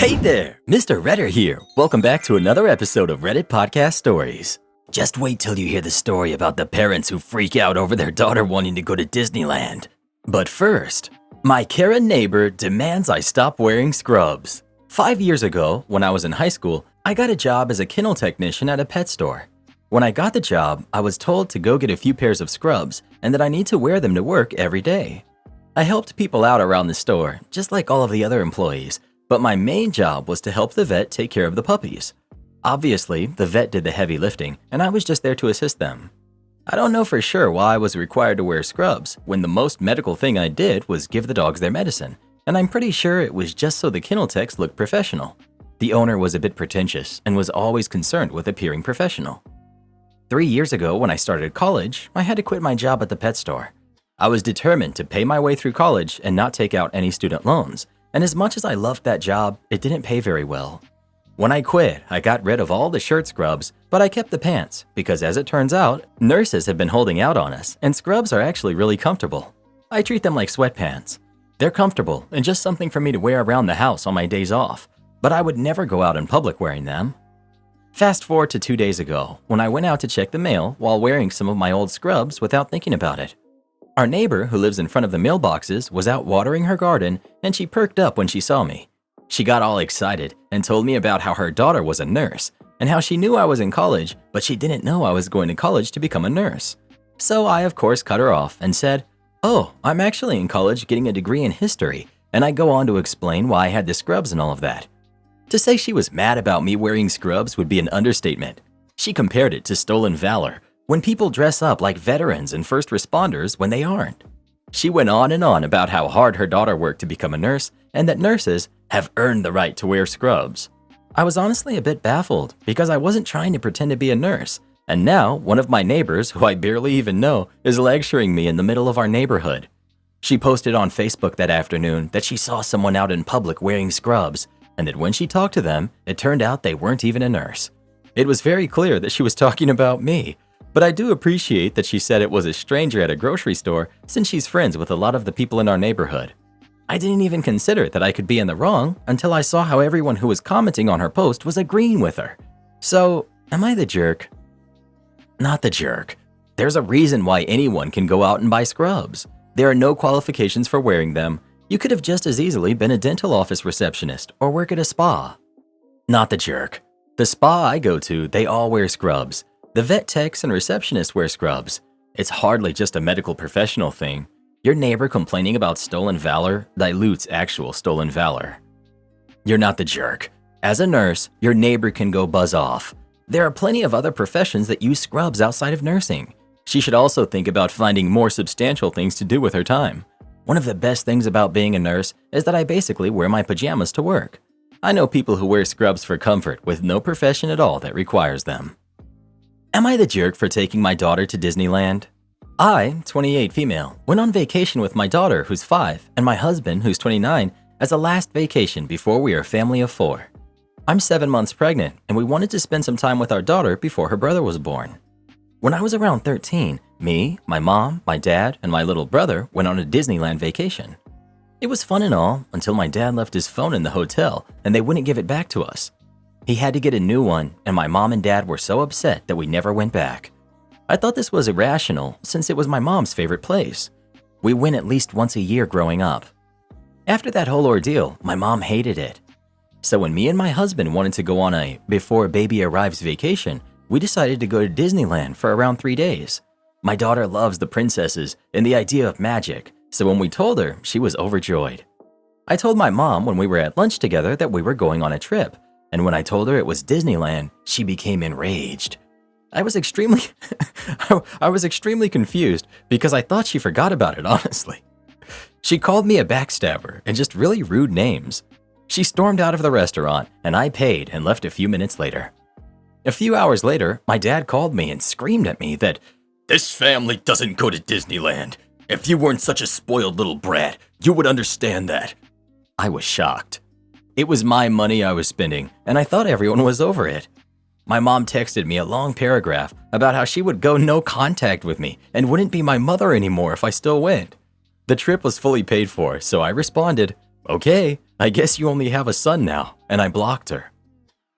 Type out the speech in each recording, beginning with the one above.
Hey there, Mr. Redder here. Welcome back to another episode of Reddit Podcast Stories. Just wait till you hear the story about the parents who freak out over their daughter wanting to go to Disneyland. But first, my Karen neighbor demands I stop wearing scrubs. 5 years ago, when I was in high school, I got a job as a kennel technician at a pet store. When I got the job, I was told to go get a few pairs of scrubs and that I need to wear them to work every day. I helped people out around the store, just like all of the other employees, but my main job was to help the vet take care of the puppies. Obviously, the vet did the heavy lifting, and I was just there to assist them. I don't know for sure why I was required to wear scrubs when the most medical thing I did was give the dogs their medicine, and I'm pretty sure it was just so the kennel techs looked professional. The owner was a bit pretentious and was always concerned with appearing professional. 3 years ago, when I started college, I had to quit my job at the pet store. I was determined to pay my way through college and not take out any student loans. And as much as I loved that job, it didn't pay very well. When I quit, I got rid of all the shirt scrubs, but I kept the pants because as it turns out, nurses have been holding out on us and scrubs are actually really comfortable. I treat them like sweatpants. They're comfortable and just something for me to wear around the house on my days off, but I would never go out in public wearing them. Fast forward to 2 days ago, when I went out to check the mail while wearing some of my old scrubs without thinking about it. Our neighbor, who lives in front of the mailboxes, was out watering her garden, and she perked up when she saw me. She got all excited and told me about how her daughter was a nurse, and how she knew I was in college, but she didn't know I was going to college to become a nurse. So I, of course, cut her off and said, "Oh, I'm actually in college getting a degree in history," and I go on to explain why I had the scrubs and all of that. To say she was mad about me wearing scrubs would be an understatement. She compared it to stolen valor, when people dress up like veterans and first responders when they aren't. She went on and on about how hard her daughter worked to become a nurse and that nurses have earned the right to wear scrubs. I was honestly a bit baffled because I wasn't trying to pretend to be a nurse, and now one of my neighbors, who I barely even know, is lecturing me in the middle of our neighborhood. She posted on Facebook that afternoon that she saw someone out in public wearing scrubs, and that when she talked to them, it turned out they weren't even a nurse. It was very clear that she was talking about me. But I do appreciate that she said it was a stranger at a grocery store since she's friends with a lot of the people in our neighborhood. I didn't even consider that I could be in the wrong until I saw how everyone who was commenting on her post was agreeing with her. So, am I the jerk? Not the jerk. There's a reason why anyone can go out and buy scrubs. There are no qualifications for wearing them. You could have just as easily been a dental office receptionist or work at a spa. Not the jerk. The spa I go to, they all wear scrubs. The vet techs and receptionists wear scrubs. It's hardly just a medical professional thing. Your neighbor complaining about stolen valor dilutes actual stolen valor. You're not the jerk. As a nurse, your neighbor can go buzz off. There are plenty of other professions that use scrubs outside of nursing. She should also think about finding more substantial things to do with her time. One of the best things about being a nurse is that I basically wear my pajamas to work. I know people who wear scrubs for comfort with no profession at all that requires them. Am I the jerk for taking my daughter to Disneyland? I, 28 female, went on vacation with my daughter who's 5 and my husband who's 29 as a last vacation before we are a family of 4. I'm 7 months pregnant and we wanted to spend some time with our daughter before her brother was born. When I was around 13, me, my mom, my dad, and my little brother went on a Disneyland vacation. It was fun and all until my dad left his phone in the hotel and they wouldn't give it back to us. He had to get a new one, and my mom and dad were so upset that we never went back. I thought this was irrational since it was my mom's favorite place. We went at least once a year growing up. After that whole ordeal, my mom hated it. So when me and my husband wanted to go on a before baby arrives vacation, we decided to go to Disneyland for around 3 days. My daughter loves the princesses and the idea of magic, so when we told her, she was overjoyed. I told my mom when we were at lunch together that we were going on a trip. And when I told her it was Disneyland, she became enraged. I was extremely confused because I thought she forgot about it, honestly. She called me a backstabber and just really rude names. She stormed out of the restaurant and I paid and left a few minutes later. A few hours later, my dad called me and screamed at me that, "This family doesn't go to Disneyland. If you weren't such a spoiled little brat, you would understand that." I was shocked. It was my money I was spending, and I thought everyone was over it. My mom texted me a long paragraph about how she would go no contact with me and wouldn't be my mother anymore if I still went. The trip was fully paid for, so I responded, "Okay, I guess you only have a son now, and I blocked her.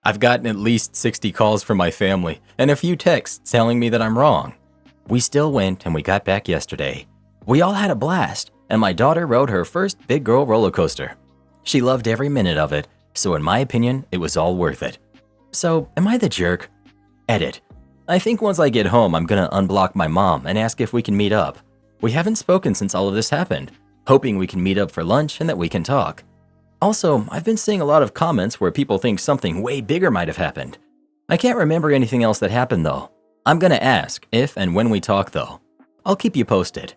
I've gotten at least 60 calls from my family and a few texts telling me that I'm wrong. We still went and we got back yesterday. We all had a blast, and my daughter rode her first big girl roller coaster. She loved every minute of it, so in my opinion, it was all worth it. So, am I the jerk? Edit. I think once I get home, I'm gonna unblock my mom and ask if we can meet up. We haven't spoken since all of this happened, hoping we can meet up for lunch and that we can talk. Also, I've been seeing a lot of comments where people think something way bigger might have happened. I can't remember anything else that happened though. I'm gonna ask if and when we talk though. I'll keep you posted.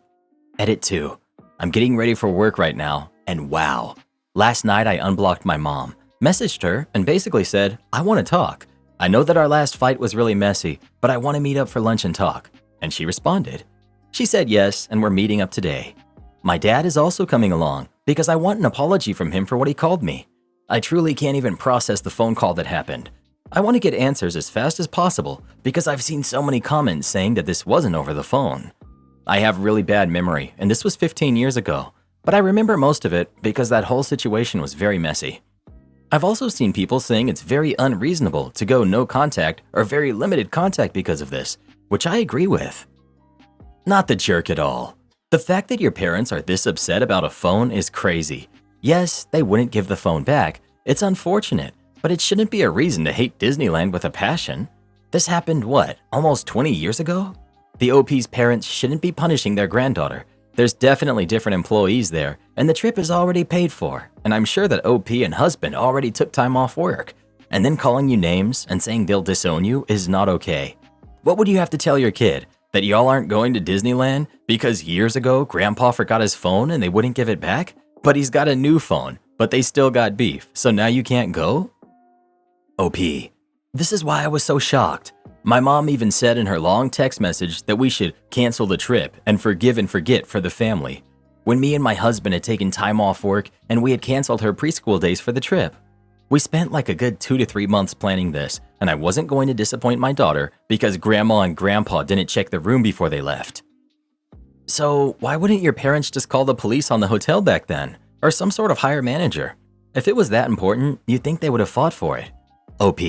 Edit 2. I'm getting ready for work right now, and wow. Last night I unblocked my mom, messaged her, and basically said, I want to talk. I know that our last fight was really messy, but I want to meet up for lunch and talk. And she responded. She said yes, and we're meeting up today. My dad is also coming along because I want an apology from him for what he called me. I truly can't even process the phone call that happened. I want to get answers as fast as possible because I've seen so many comments saying that this wasn't over the phone. I have really bad memory, and this was 15 years ago, but I remember most of it because that whole situation was very messy. I've also seen people saying it's very unreasonable to go no contact or very limited contact because of this, which I agree with. Not the jerk at all. The fact that your parents are this upset about a phone is crazy. Yes, they wouldn't give the phone back. It's unfortunate, but it shouldn't be a reason to hate Disneyland with a passion. This happened, what, almost 20 years ago? The OP's parents shouldn't be punishing their granddaughter. There's definitely different employees there, and the trip is already paid for, and I'm sure that OP and husband already took time off work. And then calling you names and saying they'll disown you is not okay. What would you have to tell your kid? That y'all aren't going to Disneyland because years ago Grandpa forgot his phone and they wouldn't give it back? But he's got a new phone, but they still got beef, so now you can't go? OP. This is why I was so shocked. My mom even said in her long text message that we should cancel the trip and forgive and forget for the family. When me and my husband had taken time off work and we had canceled her preschool days for the trip. We spent like a good 2 to 3 months planning this, and I wasn't going to disappoint my daughter because Grandma and Grandpa didn't check the room before they left. So why wouldn't your parents just call the police on the hotel back then, or some sort of higher manager? If it was that important, you'd think they would have fought for it. OP.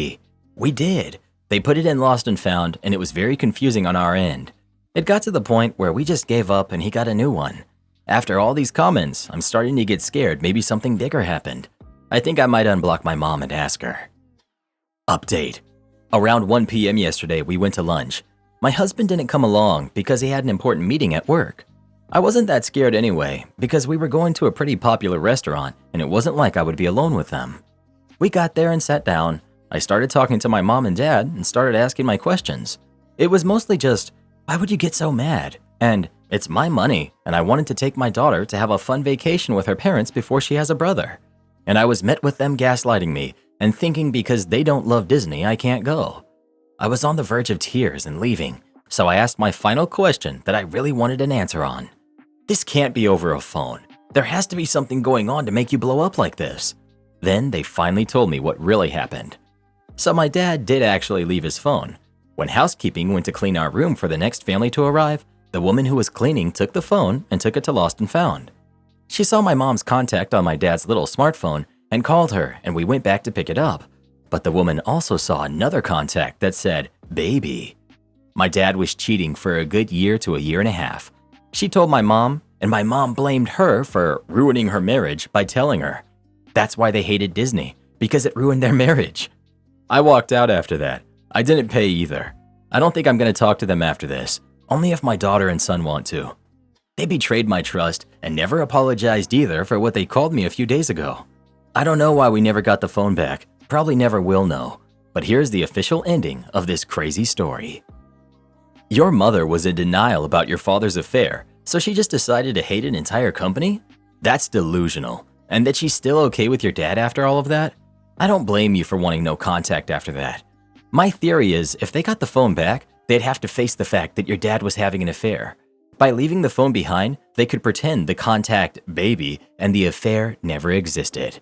We did. They put it in Lost and Found, and it was very confusing on our end. It got to the point where we just gave up and he got a new one. After all these comments, I'm starting to get scared maybe something bigger happened. I think I might unblock my mom and ask her. Update. Around 1 p.m. yesterday, we went to lunch. My husband didn't come along because he had an important meeting at work. I wasn't that scared anyway because we were going to a pretty popular restaurant and it wasn't like I would be alone with them. We got there and sat down. I started talking to my mom and dad and started asking my questions. It was mostly just, why would you get so mad? And it's my money and I wanted to take my daughter to have a fun vacation with her parents before she has a brother. And I was met with them gaslighting me and thinking because they don't love Disney, I can't go. I was on the verge of tears and leaving, so I asked my final question that I really wanted an answer on. This can't be over a phone. There has to be something going on to make you blow up like this. Then they finally told me what really happened. So my dad did actually leave his phone. When housekeeping went to clean our room for the next family to arrive, the woman who was cleaning took the phone and took it to Lost and Found. She saw my mom's contact on my dad's little smartphone and called her, and we went back to pick it up. But the woman also saw another contact that said, baby. My dad was cheating for a good year to a year and a half. She told my mom, and my mom blamed her for ruining her marriage by telling her. That's why they hated Disney, because it ruined their marriage. I walked out after that. I didn't pay either. I don't think I'm going to talk to them after this, only if my daughter and son want to. They betrayed my trust and never apologized either for what they called me a few days ago. I don't know why we never got the phone back, probably never will know, but here's the official ending of this crazy story. Your mother was in denial about your father's affair, so she just decided to hate an entire company? That's delusional. And that she's still okay with your dad after all of that? I don't blame you for wanting no contact after that. My theory is if they got the phone back, they'd have to face the fact that your dad was having an affair. By leaving the phone behind, they could pretend the contact baby and the affair never existed.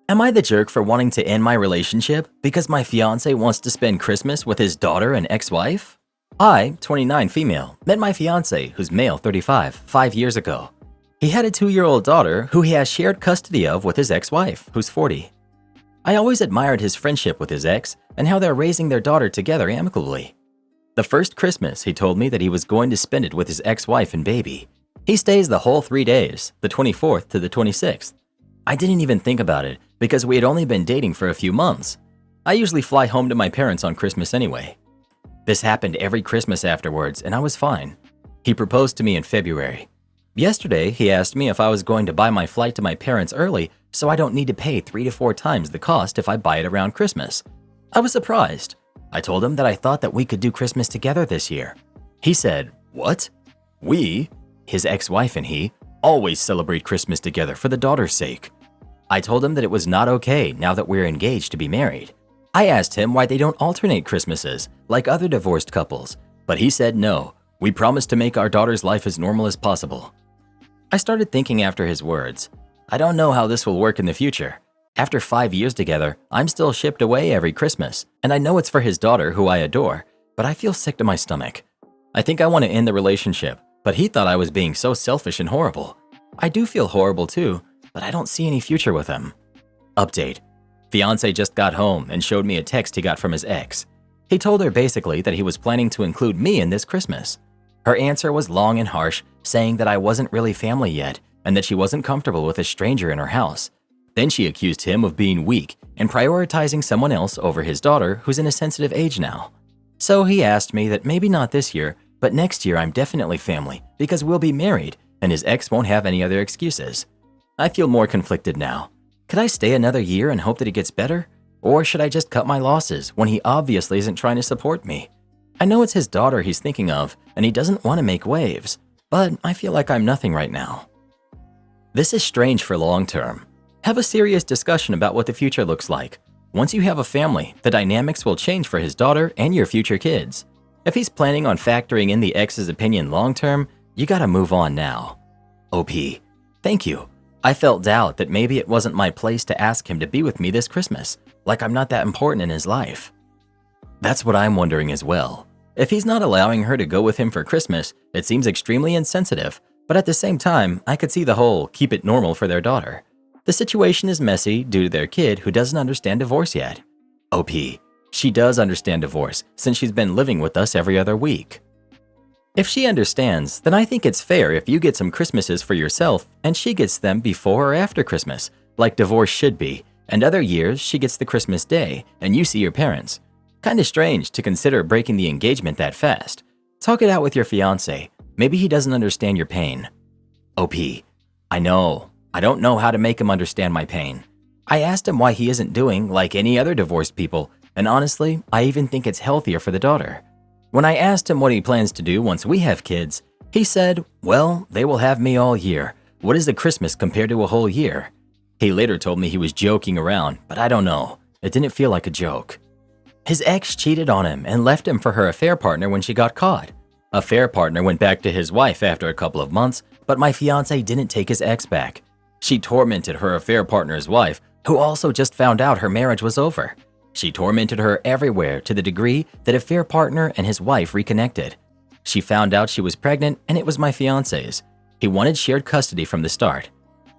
Am I the jerk for wanting to end my relationship because my fiance wants to spend Christmas with his daughter and ex-wife? I, 29 female, met my fiance, who's male 35, 5 years ago. He had a 2-year-old daughter who he has shared custody of with his ex-wife, who's 40. I always admired his friendship with his ex and how they're raising their daughter together amicably. The first Christmas, he told me that he was going to spend it with his ex-wife and baby. He stays the whole 3 days, the 24th to the 26th. I didn't even think about it because we had only been dating for a few months. I usually fly home to my parents on Christmas anyway. This happened every Christmas afterwards, and I was fine. He proposed to me in February. Yesterday, he asked me if I was going to buy my flight to my parents early so I don't need to pay 3 to 4 times the cost if I buy it around Christmas. I was surprised. I told him that I thought that we could do Christmas together this year. He said, "What? We," his ex-wife and he, "always celebrate Christmas together for the daughter's sake." I told him that it was not okay now that we're engaged to be married. I asked him why they don't alternate Christmases like other divorced couples, but he said no, we promise to make our daughter's life as normal as possible. I started thinking after his words, I don't know how this will work in the future. After 5 years together, I'm still shipped away every Christmas, and I know it's for his daughter who I adore, but I feel sick to my stomach. I think I want to end the relationship, but he thought I was being so selfish and horrible. I do feel horrible too, but I don't see any future with him. Update. Fiancé just got home and showed me a text he got from his ex. He told her basically that he was planning to include me in this Christmas. Her answer was long and harsh, saying that I wasn't really family yet and that she wasn't comfortable with a stranger in her house. Then she accused him of being weak and prioritizing someone else over his daughter who's in a sensitive age now. So he asked me that maybe not this year, but next year I'm definitely family because we'll be married and his ex won't have any other excuses. I feel more conflicted now. Could I stay another year and hope that it gets better? Or should I just cut my losses when he obviously isn't trying to support me? I know it's his daughter he's thinking of and he doesn't want to make waves, but I feel like I'm nothing right now. This is strange for long term. Have a serious discussion about what the future looks like. Once you have a family, the dynamics will change for his daughter and your future kids. If he's planning on factoring in the ex's opinion long term, you gotta move on now. OP. Thank you. I felt doubt that maybe it wasn't my place to ask him to be with me this Christmas, like I'm not that important in his life. That's what I'm wondering as well. If he's not allowing her to go with him for Christmas, it seems extremely insensitive, but at the same time, I could see the whole keep it normal for their daughter. The situation is messy due to their kid who doesn't understand divorce yet. OP. She does understand divorce since she's been living with us every other week. If she understands, then I think it's fair if you get some Christmases for yourself and she gets them before or after Christmas, like divorce should be, and other years she gets the Christmas day and you see your parents. Kinda strange to consider breaking the engagement that fast. Talk it out with your fiancé. Maybe he doesn't understand your pain. OP. I know. I don't know how to make him understand my pain. I asked him why he isn't doing like any other divorced people, and honestly, I even think it's healthier for the daughter. When I asked him what he plans to do once we have kids, he said, well, they will have me all year. What is a Christmas compared to a whole year? He later told me he was joking around, but I don't know. It didn't feel like a joke. His ex cheated on him and left him for her affair partner when she got caught. Affair partner went back to his wife after a couple of months, but my fiancé didn't take his ex back. She tormented her affair partner's wife, who also just found out her marriage was over. She tormented her everywhere to the degree that affair partner and his wife reconnected. She found out she was pregnant and it was my fiancé's. He wanted shared custody from the start.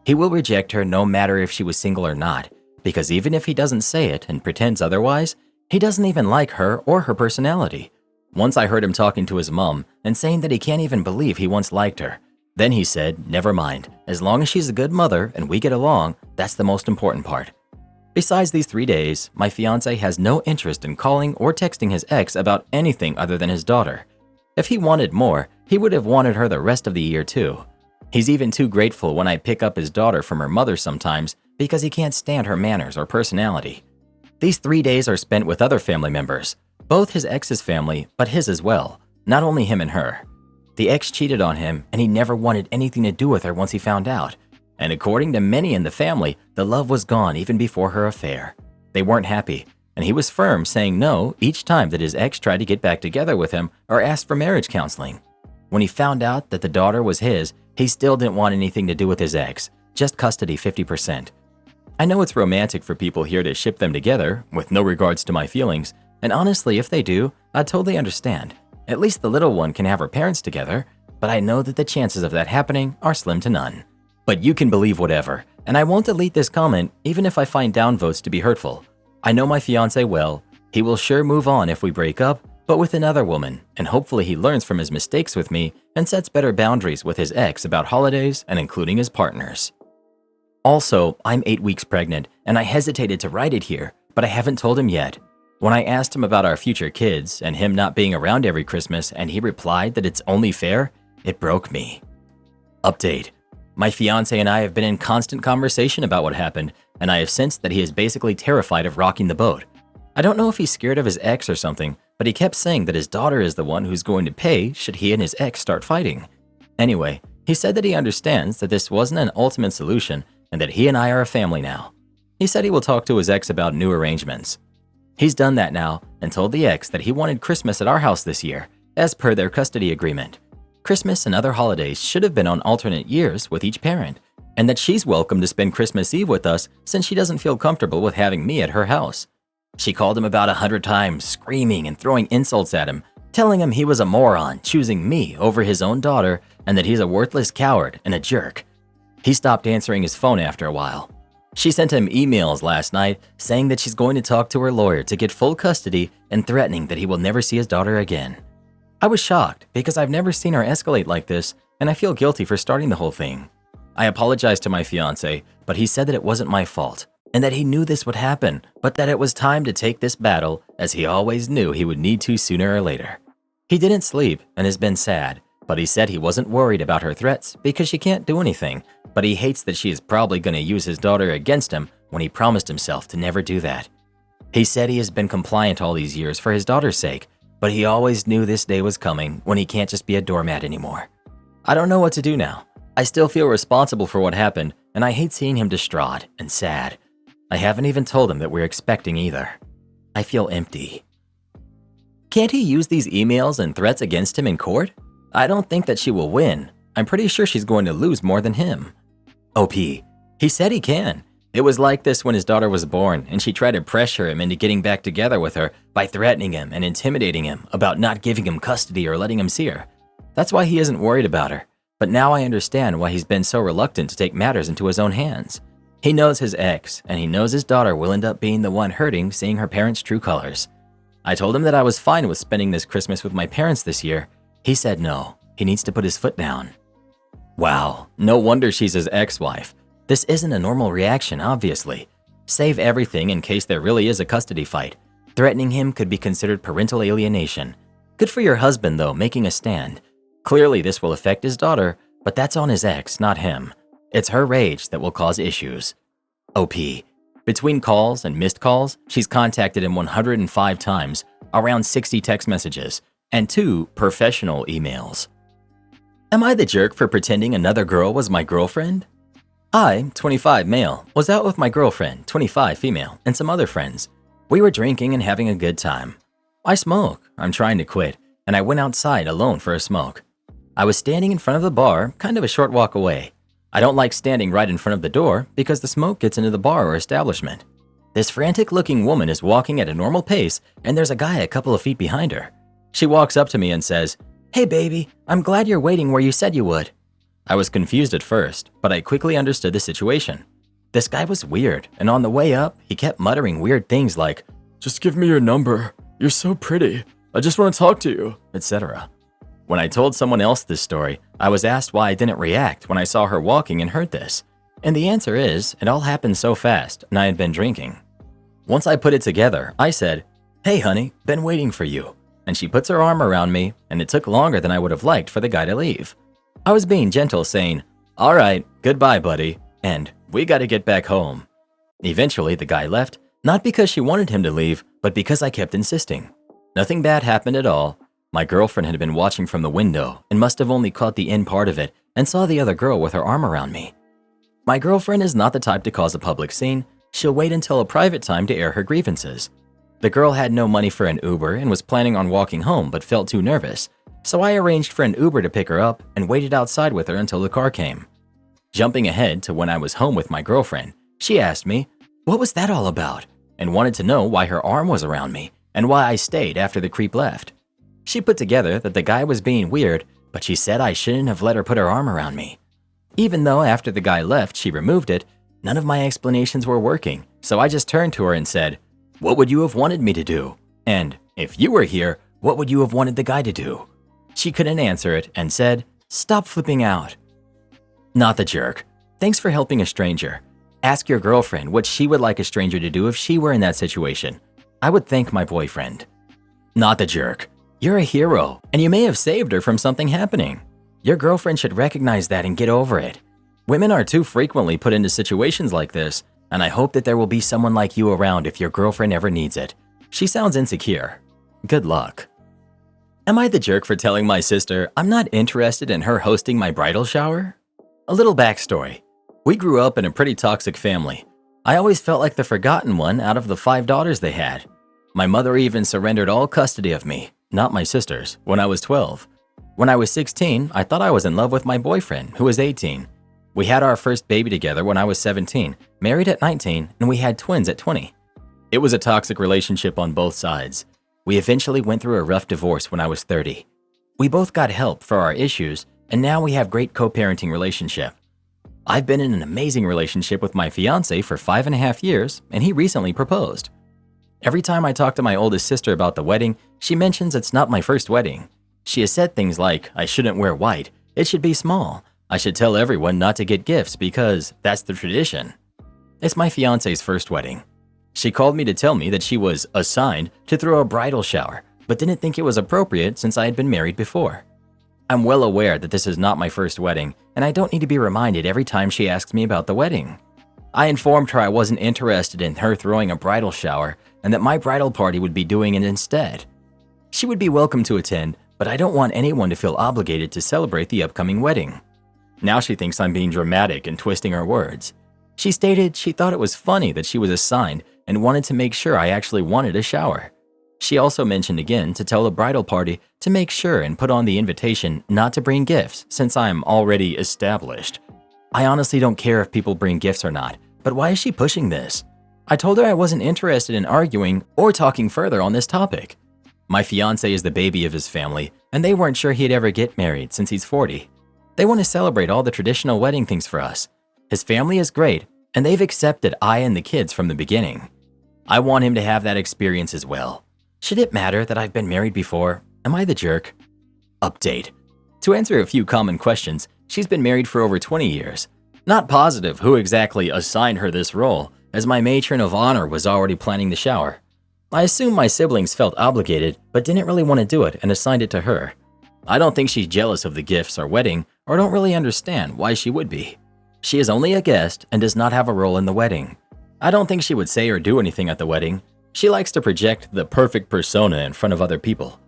He will reject her no matter if she was single or not, because even if he doesn't say it and pretends otherwise, he doesn't even like her or her personality. Once I heard him talking to his mom and saying that he can't even believe he once liked her. Then he said, never mind, as long as she's a good mother and we get along, that's the most important part. Besides these 3 days, my fiancé has no interest in calling or texting his ex about anything other than his daughter. If he wanted more, he would have wanted her the rest of the year too. He's even too grateful when I pick up his daughter from her mother sometimes because he can't stand her manners or personality. These 3 days are spent with other family members, both his ex's family, but his as well, not only him and her. The ex cheated on him and he never wanted anything to do with her once he found out. And according to many in the family, the love was gone even before her affair. They weren't happy, and he was firm saying no each time that his ex tried to get back together with him or asked for marriage counseling. When he found out that the daughter was his, he still didn't want anything to do with his ex, just custody 50%. I know it's romantic for people here to ship them together, with no regards to my feelings, and honestly, if they do, I'd totally understand. At least the little one can have her parents together, but I know that the chances of that happening are slim to none. But you can believe whatever, and I won't delete this comment even if I find downvotes to be hurtful. I know my fiancé well. He will sure move on if we break up, but with another woman, and hopefully he learns from his mistakes with me and sets better boundaries with his ex about holidays and including his partners. Also, I'm 8 weeks pregnant, and I hesitated to write it here, but I haven't told him yet. When I asked him about our future kids and him not being around every Christmas and he replied that it's only fair, it broke me. Update. My fiancé and I have been in constant conversation about what happened, and I have sensed that he is basically terrified of rocking the boat. I don't know if he's scared of his ex or something, but he kept saying that his daughter is the one who's going to pay should he and his ex start fighting. Anyway, he said that he understands that this wasn't an ultimate solution and that he and I are a family now. He said he will talk to his ex about new arrangements. He's done that now and told the ex that he wanted Christmas at our house this year, as per their custody agreement. Christmas and other holidays should have been on alternate years with each parent, and that she's welcome to spend Christmas Eve with us since she doesn't feel comfortable with having me at her house. She called him about 100 times, screaming and throwing insults at him, telling him he was a moron choosing me over his own daughter and that he's a worthless coward and a jerk. He stopped answering his phone after a while. She sent him emails last night saying that she's going to talk to her lawyer to get full custody and threatening that he will never see his daughter again. I was shocked because I've never seen her escalate like this, and I feel guilty for starting the whole thing. I apologized to my fiancé, but he said that it wasn't my fault and that he knew this would happen, but that it was time to take this battle as he always knew he would need to sooner or later. He didn't sleep and has been sad, but he said he wasn't worried about her threats because she can't do anything, but he hates that she is probably going to use his daughter against him when he promised himself to never do that. He said he has been compliant all these years for his daughter's sake, but he always knew this day was coming when he can't just be a doormat anymore. I don't know what to do now. I still feel responsible for what happened, and I hate seeing him distraught and sad. I haven't even told him that we're expecting either. I feel empty. Can't he use these emails and threats against him in court? I don't think that she will win. I'm pretty sure she's going to lose more than him. OP. He said he can. It was like this when his daughter was born, and she tried to pressure him into getting back together with her by threatening him and intimidating him about not giving him custody or letting him see her. That's why he isn't worried about her. But now I understand why he's been so reluctant to take matters into his own hands. He knows his ex, and he knows his daughter will end up being the one hurting seeing her parents' true colors. I told him that I was fine with spending this Christmas with my parents this year. He said no, he needs to put his foot down. Wow, no wonder she's his ex-wife. This isn't a normal reaction, obviously. Save everything in case there really is a custody fight. Threatening him could be considered parental alienation. Good for your husband, though, making a stand. Clearly, this will affect his daughter, but that's on his ex, not him. It's her rage that will cause issues. OP. Between calls and missed calls, she's contacted him 105 times, around 60 text messages, and 2 professional emails. Am I the jerk for pretending another girl was my girlfriend? I, 25 male, was out with my girlfriend, 25 female, and some other friends. We were drinking and having a good time. I smoke. I'm trying to quit, and I went outside alone for a smoke. I was standing in front of the bar, kind of a short walk away. I don't like standing right in front of the door because the smoke gets into the bar or establishment. This frantic-looking woman is walking at a normal pace, and there's a guy a couple of feet behind her. She walks up to me and says, "Hey baby, I'm glad you're waiting where you said you would." I was confused at first, but I quickly understood the situation. This guy was weird, and on the way up, he kept muttering weird things like, "Just give me your number. You're so pretty. I just want to talk to you," etc. When I told someone else this story, I was asked why I didn't react when I saw her walking and heard this. And the answer is, it all happened so fast, and I had been drinking. Once I put it together, I said, "Hey honey, been waiting for you." And she puts her arm around me, and it took longer than I would have liked for the guy to leave. I was being gentle, saying, "All right, goodbye buddy," and "We gotta get back home." Eventually, the guy left, not because she wanted him to leave, but because I kept insisting. Nothing bad happened at all. My girlfriend had been watching from the window and must have only caught the end part of it and saw the other girl with her arm around me. My girlfriend is not the type to cause a public scene. She'll wait until a private time to air her grievances. The girl had no money for an Uber and was planning on walking home but felt too nervous, so I arranged for an Uber to pick her up and waited outside with her until the car came. Jumping ahead to when I was home with my girlfriend, she asked me, "What was that all about?" and wanted to know why her arm was around me and why I stayed after the creep left. She put together that the guy was being weird, but she said I shouldn't have let her put her arm around me. Even though after the guy left, she removed it, none of my explanations were working, so I just turned to her and said, "What would you have wanted me to do?" And, "If you were here, what would you have wanted the guy to do?" She couldn't answer it and said, "Stop flipping out." Not the jerk. Thanks for helping a stranger. Ask your girlfriend what she would like a stranger to do if she were in that situation. I would thank my boyfriend. Not the jerk. You're a hero, and you may have saved her from something happening. Your girlfriend should recognize that and get over it. Women are too frequently put into situations like this, and I hope that there will be someone like you around if your girlfriend ever needs it. She sounds insecure. Good luck. Am I the jerk for telling my sister I'm not interested in her hosting my bridal shower? A little backstory. We grew up in a pretty toxic family. I always felt like the forgotten one out of the 5 daughters they had. My mother even surrendered all custody of me, not my sisters, when I was 12. When I was 16, I thought I was in love with my boyfriend, who was 18. We had our first baby together when I was 17, married at 19, and we had twins at 20. It was a toxic relationship on both sides. We eventually went through a rough divorce when I was 30. We both got help for our issues, and now we have great co-parenting relationship. I've been in an amazing relationship with my fiance for 5.5 years, and he recently proposed. Every time I talk to my oldest sister about the wedding, she mentions it's not my first wedding. She has said things like, I shouldn't wear white, it should be small, I should tell everyone not to get gifts because that's the tradition. It's my fiance's first wedding. She called me to tell me that she was assigned to throw a bridal shower, but didn't think it was appropriate since I had been married before. I'm well aware that this is not my first wedding, and I don't need to be reminded every time she asks me about the wedding. I informed her I wasn't interested in her throwing a bridal shower and that my bridal party would be doing it instead. She would be welcome to attend, but I don't want anyone to feel obligated to celebrate the upcoming wedding. Now she thinks I'm being dramatic and twisting her words. She stated she thought it was funny that she was assigned and wanted to make sure I actually wanted a shower. She also mentioned again to tell the bridal party to make sure and put on the invitation not to bring gifts since I'm already established. I honestly don't care if people bring gifts or not, but why is she pushing this? I told her I wasn't interested in arguing or talking further on this topic. My fiance is the baby of his family, and they weren't sure he'd ever get married since he's 40. They want to celebrate all the traditional wedding things for us. His family is great, and they've accepted I and the kids from the beginning. I want him to have that experience as well. Should it matter that I've been married before? Am I the jerk? Update. To answer a few common questions, she's been married for over 20 years. Not positive who exactly assigned her this role, as my matron of honor was already planning the shower. I assume my siblings felt obligated, but didn't really want to do it and assigned it to her. I don't think she's jealous of the gifts or wedding, or don't really understand why she would be. She is only a guest and does not have a role in the wedding. I don't think she would say or do anything at the wedding. She likes to project the perfect persona in front of other people.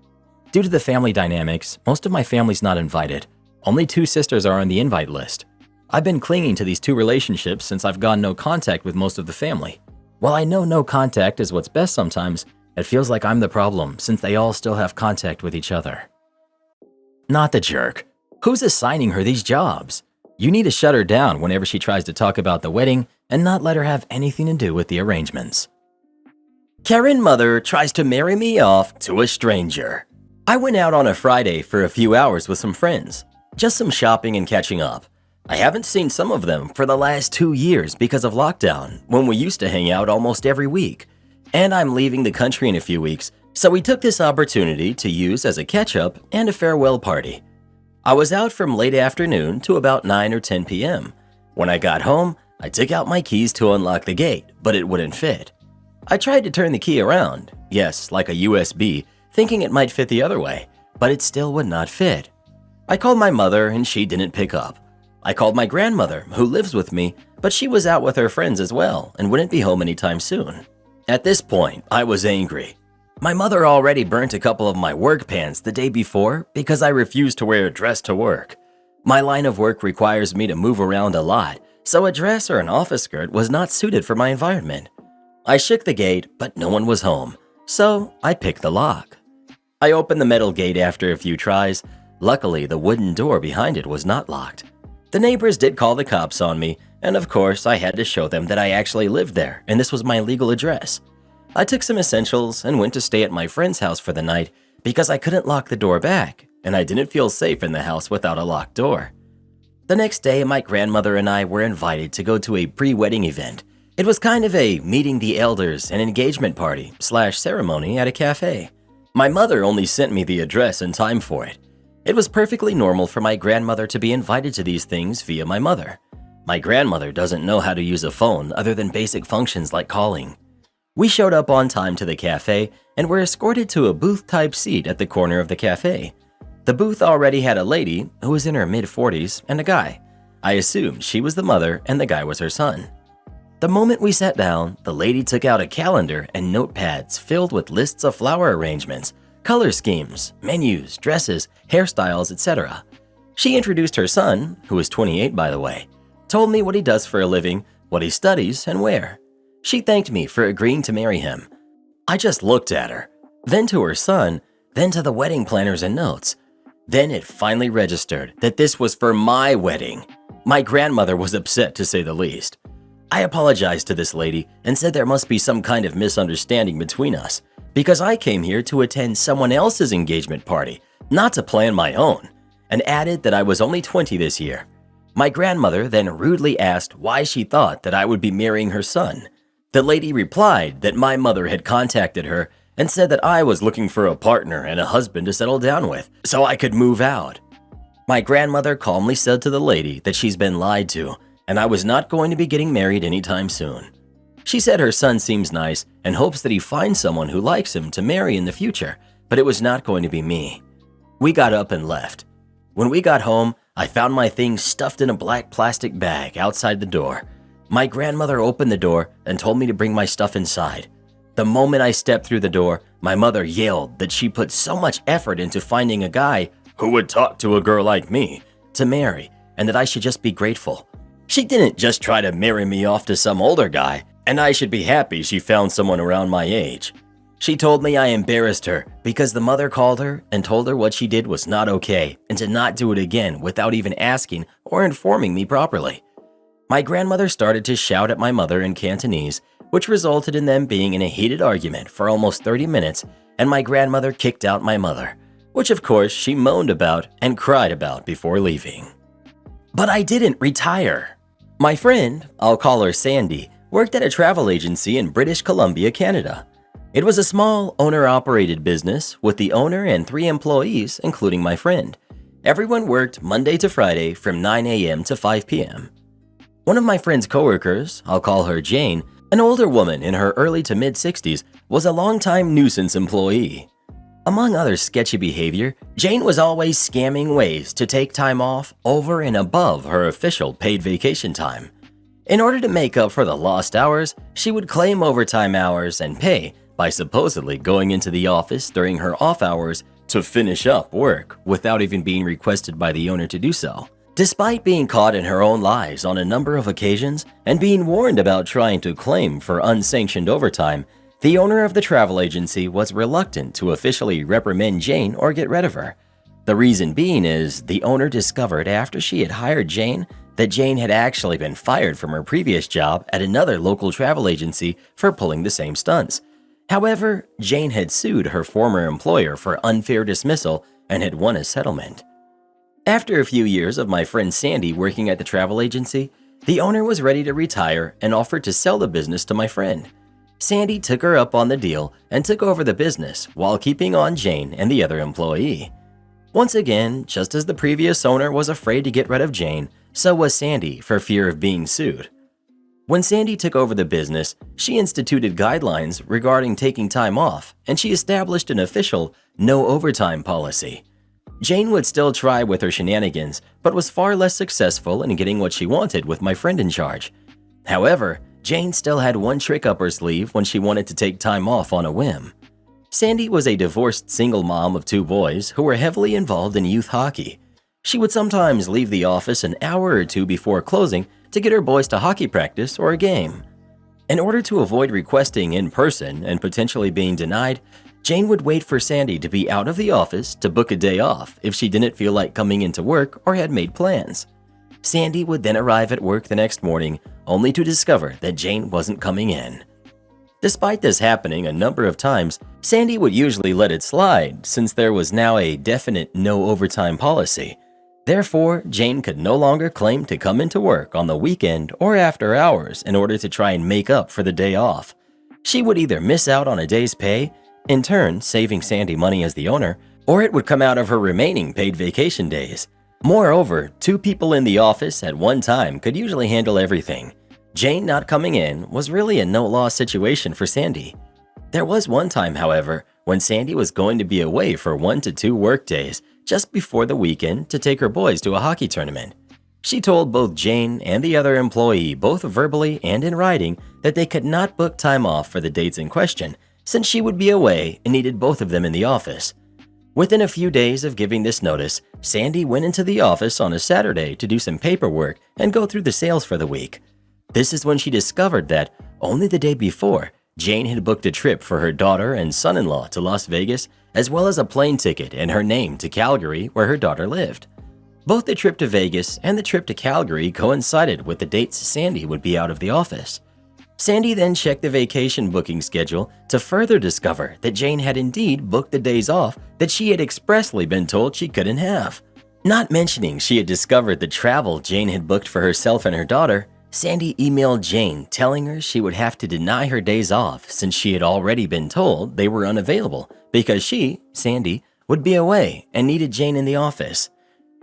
Due to the family dynamics, most of my family's not invited. Only 2 sisters are on the invite list. I've been clinging to these 2 relationships since I've gone no contact with most of the family. While I know no contact is what's best sometimes, it feels like I'm the problem since they all still have contact with each other. Not the jerk. Who's assigning her these jobs? You need to shut her down whenever she tries to talk about the wedding and not let her have anything to do with the arrangements. Karen mother tries to marry me off to a stranger. I went out on a Friday for a few hours with some friends. Just some shopping and catching up. I haven't seen some of them for the last 2 years because of lockdown, when we used to hang out almost every week. And I'm leaving the country in a few weeks, so we took this opportunity to use as a catch-up and a farewell party. I was out from late afternoon to about 9 or 10 p.m. When I got home, I took out my keys to unlock the gate, but it wouldn't fit. I tried to turn the key around, yes, like a USB, thinking it might fit the other way, but it still would not fit. I called my mother and she didn't pick up. I called my grandmother, who lives with me, but she was out with her friends as well and wouldn't be home anytime soon. At this point, I was angry. My mother already burnt a couple of my work pants the day before because I refused to wear a dress to work. My line of work requires me to move around a lot, so a dress or an office skirt was not suited for my environment. I shook the gate, but no one was home, so I picked the lock. I opened the metal gate after a few tries. Luckily, the wooden door behind it was not locked. The neighbors did call the cops on me, and of course, I had to show them that I actually lived there and this was my legal address. I took some essentials and went to stay at my friend's house for the night because I couldn't lock the door back, and I didn't feel safe in the house without a locked door. The next day, my grandmother and I were invited to go to a pre-wedding event. It was kind of a meeting the elders and engagement party / ceremony at a cafe. My mother only sent me the address and time for it. It was perfectly normal for my grandmother to be invited to these things via my mother. My grandmother doesn't know how to use a phone other than basic functions like calling. We showed up on time to the cafe and were escorted to a booth-type seat at the corner of the cafe. The booth already had a lady who was in her mid-40s and a guy. I assumed she was the mother and the guy was her son. The moment we sat down, the lady took out a calendar and notepads filled with lists of flower arrangements, color schemes, menus, dresses, hairstyles, etc. She introduced her son, who is 28 by the way, told me what he does for a living, what he studies, and where. She thanked me for agreeing to marry him. I just looked at her, then to her son, then to the wedding planners and notes. Then it finally registered that this was for my wedding. My grandmother was upset to say the least. I apologized to this lady and said there must be some kind of misunderstanding between us because I came here to attend someone else's engagement party, not to plan my own, and added that I was only 20 this year. My grandmother then rudely asked why she thought that I would be marrying her son. The lady replied that my mother had contacted her and said that I was looking for a partner and a husband to settle down with so I could move out. My grandmother calmly said to the lady that she's been lied to and I was not going to be getting married anytime soon. She said her son seems nice and hopes that he finds someone who likes him to marry in the future, but it was not going to be me. We got up and left. When we got home, I found my things stuffed in a black plastic bag outside the door. My grandmother opened the door and told me to bring my stuff inside. The moment I stepped through the door, my mother yelled that she put so much effort into finding a guy who would talk to a girl like me to marry and that I should just be grateful. She didn't just try to marry me off to some older guy, and I should be happy she found someone around my age. She told me I embarrassed her because the mother called her and told her what she did was not okay and to not do it again without even asking or informing me properly. My grandmother started to shout at my mother in Cantonese, which resulted in them being in a heated argument for almost 30 minutes, and my grandmother kicked out my mother, which of course she moaned about and cried about before leaving. But I didn't retire. My friend, I'll call her Sandy, worked at a travel agency in British Columbia, Canada. It was a small owner-operated business with the owner and 3 employees, including my friend. Everyone worked Monday to Friday from 9 a.m. to 5 p.m. One of my friend's coworkers, I'll call her Jane, an older woman in her early to mid-60s, was a longtime nuisance employee. Among other sketchy behavior, Jane was always scamming ways to take time off over and above her official paid vacation time. In order to make up for the lost hours, she would claim overtime hours and pay by supposedly going into the office during her off hours to finish up work without even being requested by the owner to do so. Despite being caught in her own lies on a number of occasions and being warned about trying to claim for unsanctioned overtime, the owner of the travel agency was reluctant to officially reprimand Jane or get rid of her. The reason being is the owner discovered after she had hired Jane that Jane had actually been fired from her previous job at another local travel agency for pulling the same stunts. However, Jane had sued her former employer for unfair dismissal and had won a settlement. After a few years of my friend Sandy working at the travel agency, the owner was ready to retire and offered to sell the business to my friend. Sandy took her up on the deal and took over the business while keeping on Jane and the other employee. Once again, just as the previous owner was afraid to get rid of Jane, so was Sandy for fear of being sued. When Sandy took over the business, she instituted guidelines regarding taking time off, and she established an official no overtime policy. Jane would still try with her shenanigans, but was far less successful in getting what she wanted with my friend in charge. However, Jane still had one trick up her sleeve when she wanted to take time off on a whim. Sandy was a divorced single mom of 2 boys who were heavily involved in youth hockey. She would sometimes leave the office an hour or 2 before closing to get her boys to hockey practice or a game. In order to avoid requesting in person and potentially being denied, Jane would wait for Sandy to be out of the office to book a day off if she didn't feel like coming into work or had made plans. Sandy would then arrive at work the next morning only to discover that Jane wasn't coming in. Despite this happening a number of times, Sandy would usually let it slide since there was now a definite no overtime policy. Therefore, Jane could no longer claim to come into work on the weekend or after hours in order to try and make up for the day off. She would either miss out on a day's pay, in turn saving Sandy money as the owner, or it would come out of her remaining paid vacation days. Moreover, two people in the office at one time could usually handle everything. Jane not coming in was really a no-loss situation for Sandy. There was one time, however, when Sandy was going to be away for 1 to 2 work days just before the weekend to take her boys to a hockey tournament. She told both Jane and the other employee, both verbally and in writing, that they could not book time off for the dates in question since she would be away and needed both of them in the office. Within a few days of giving this notice, Sandy went into the office on a Saturday to do some paperwork and go through the sales for the week. This is when she discovered that, only the day before, Jane had booked a trip for her daughter and son-in-law to Las Vegas, as well as a plane ticket in her name to Calgary, where her daughter lived. Both the trip to Vegas and the trip to Calgary coincided with the dates Sandy would be out of the office. Sandy then checked the vacation booking schedule to further discover that Jane had indeed booked the days off that she had expressly been told she couldn't have. Not mentioning she had discovered the travel Jane had booked for herself and her daughter, Sandy emailed Jane telling her she would have to deny her days off since she had already been told they were unavailable because she, Sandy, would be away and needed Jane in the office.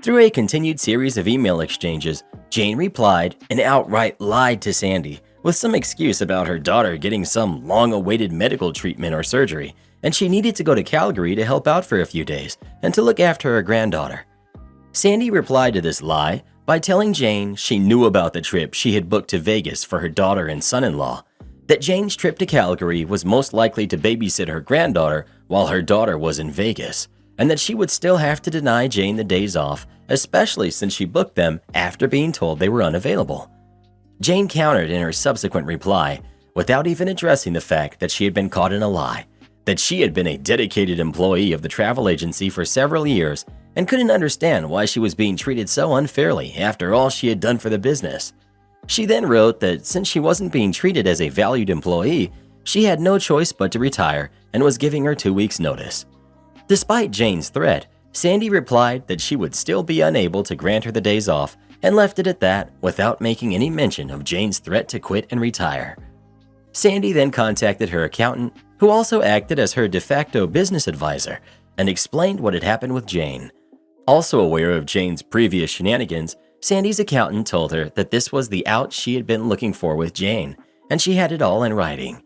Through a continued series of email exchanges, Jane replied and outright lied to Sandy with some excuse about her daughter getting some long-awaited medical treatment or surgery, and she needed to go to Calgary to help out for a few days and to look after her granddaughter. Sandy replied to this lie by telling Jane she knew about the trip she had booked to Vegas for her daughter and son-in-law, that Jane's trip to Calgary was most likely to babysit her granddaughter while her daughter was in Vegas, and that she would still have to deny Jane the days off, especially since she booked them after being told they were unavailable. Jane countered in her subsequent reply, without even addressing the fact that she had been caught in a lie, that she had been a dedicated employee of the travel agency for several years and couldn't understand why she was being treated so unfairly after all she had done for the business. She then wrote that since she wasn't being treated as a valued employee, she had no choice but to retire and was giving her 2 weeks' notice. Despite Jane's threat, Sandy replied that she would still be unable to grant her the days off and left it at that without making any mention of Jane's threat to quit and retire. Sandy then contacted her accountant, who also acted as her de facto business advisor, and explained what had happened with Jane. Also aware of Jane's previous shenanigans, Sandy's accountant told her that this was the out she had been looking for with Jane, and she had it all in writing.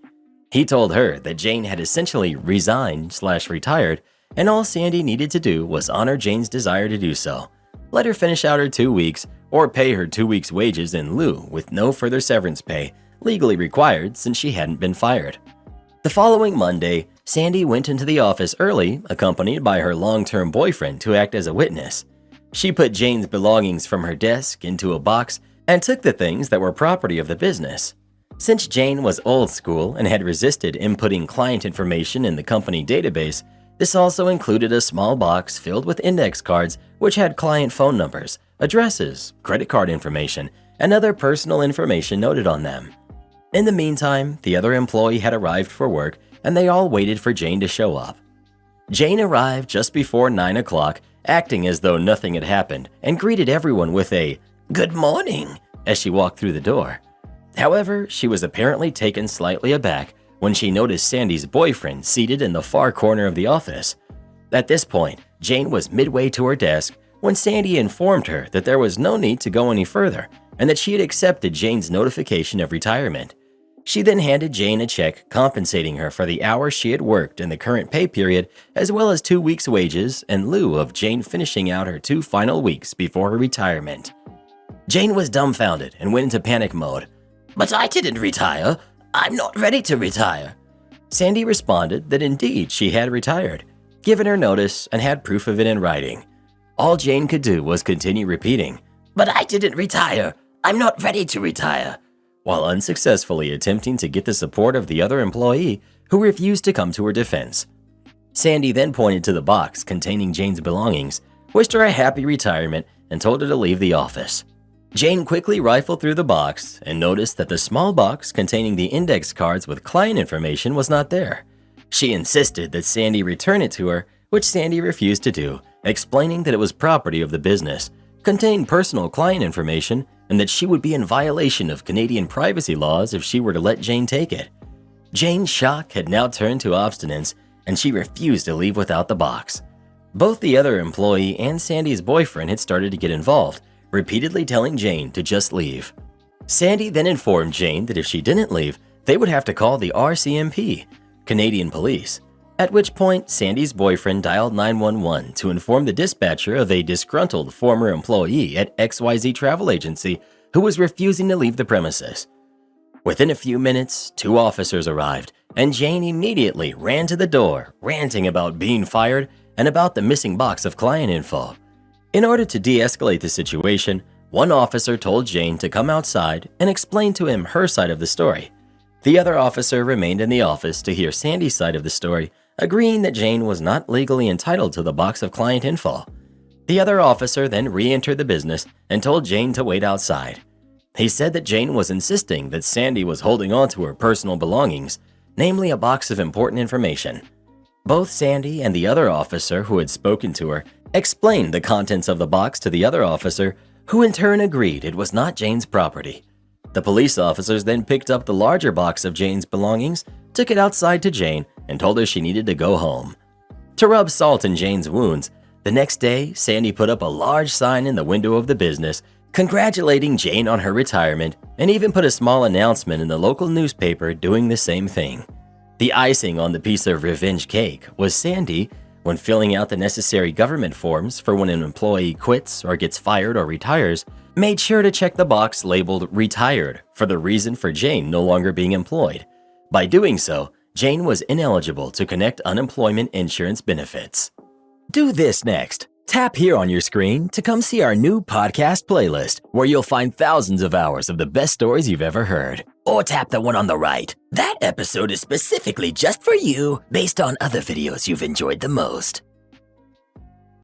He told her that Jane had essentially resigned/retired, and all Sandy needed to do was honor Jane's desire to do so, let her finish out her 2 weeks, or pay her 2 weeks' wages in lieu with no further severance pay, legally required since she hadn't been fired. The following Monday, Sandy went into the office early, accompanied by her long-term boyfriend to act as a witness. She put Jane's belongings from her desk into a box and took the things that were property of the business. Since Jane was old school and had resisted inputting client information in the company database, this also included a small box filled with index cards which had client phone numbers, addresses, credit card information, and other personal information noted on them. In the meantime, the other employee had arrived for work and they all waited for Jane to show up. Jane arrived just before 9 o'clock, acting as though nothing had happened, and greeted everyone with a "Good morning" as she walked through the door. However, she was apparently taken slightly aback when she noticed Sandy's boyfriend seated in the far corner of the office. At this point, Jane was midway to her desk when Sandy informed her that there was no need to go any further and that she had accepted Jane's notification of retirement. She then handed Jane a check compensating her for the hours she had worked in the current pay period, as well as 2 weeks' wages in lieu of Jane finishing out her 2 final weeks before her retirement. Jane was dumbfounded and went into panic mode. "But I didn't retire. I'm not ready to retire." Sandy responded that indeed she had retired, given her notice, and had proof of it in writing. All Jane could do was continue repeating, "But I didn't retire. I'm not ready to retire," while unsuccessfully attempting to get the support of the other employee, who refused to come to her defense. Sandy then pointed to the box containing Jane's belongings, wished her a happy retirement, and told her to leave the office. Jane quickly rifled through the box and noticed that the small box containing the index cards with client information was not there. She insisted that Sandy return it to her, which Sandy refused to do, explaining that it was property of the business, contained personal client information and that she would be in violation of Canadian privacy laws if she were to let Jane take it. Jane's shock had now turned to obstinance, and she refused to leave without the box. Both the other employee and Sandy's boyfriend had started to get involved, repeatedly telling Jane to just leave. Sandy then informed Jane that if she didn't leave, they would have to call the RCMP, Canadian Police, at which point Sandy's boyfriend dialed 911 to inform the dispatcher of a disgruntled former employee at XYZ Travel Agency who was refusing to leave the premises. Within a few minutes, 2 officers arrived, and Jane immediately ran to the door, ranting about being fired and about the missing box of client info. In order to de-escalate the situation, one officer told Jane to come outside and explain to him her side of the story. The other officer remained in the office to hear Sandy's side of the story, agreeing that Jane was not legally entitled to the box of client info. The other officer then re-entered the business and told Jane to wait outside. He said that Jane was insisting that Sandy was holding on to her personal belongings, namely a box of important information. Both Sandy and the other officer who had spoken to her explained the contents of the box to the other officer, who in turn agreed it was not Jane's property. The police officers then picked up the larger box of Jane's belongings, took it outside to Jane, and told her she needed to go home. To rub salt in Jane's wounds, the next day, Sandy put up a large sign in the window of the business congratulating Jane on her retirement, and even put a small announcement in the local newspaper doing the same thing. The icing on the piece of revenge cake was Sandy, when filling out the necessary government forms for when an employee quits or gets fired or retires, made sure to check the box labeled retired for the reason for Jane no longer being employed. By doing so, Jane was ineligible to collect unemployment insurance benefits. Do this next. Tap here on your screen to come see our new podcast playlist, where you'll find thousands of hours of the best stories you've ever heard. Or tap the one on the right. That episode is specifically just for you, based on other videos you've enjoyed the most.